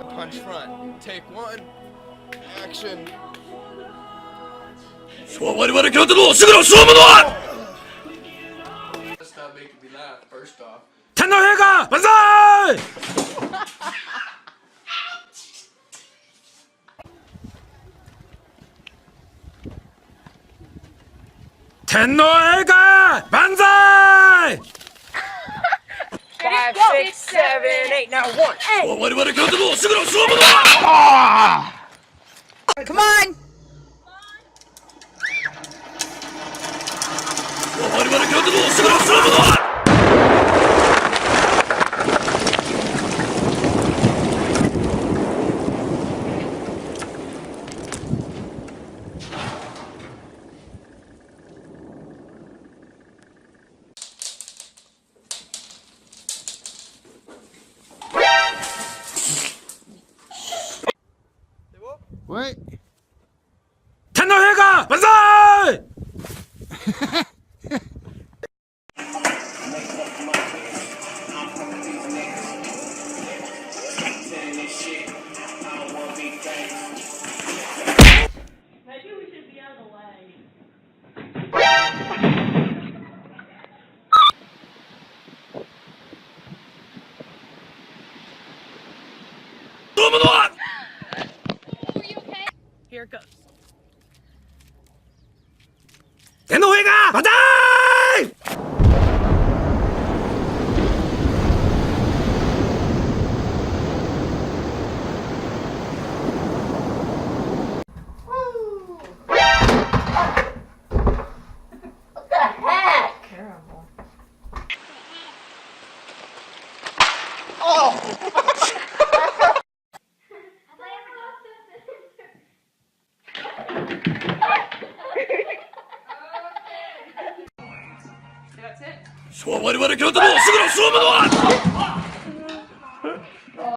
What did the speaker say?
Punch front. Take one. Action. 我々々京都のすぐの勝負のは Stop making me laugh, first off. 天皇陛下万歳天皇陛下万歳 5, 6, 7, 8. Now 1. 我々々京都のすぐの勝負のは Come on. 我々々京都のすぐの勝負のは Wait. 天皇陛下万歳 Maybe we should be out of the way. 勝負のは Here it goes. 天皇陛下万歳 Terrible. That's it. 我々々京都のすぐの勝負のは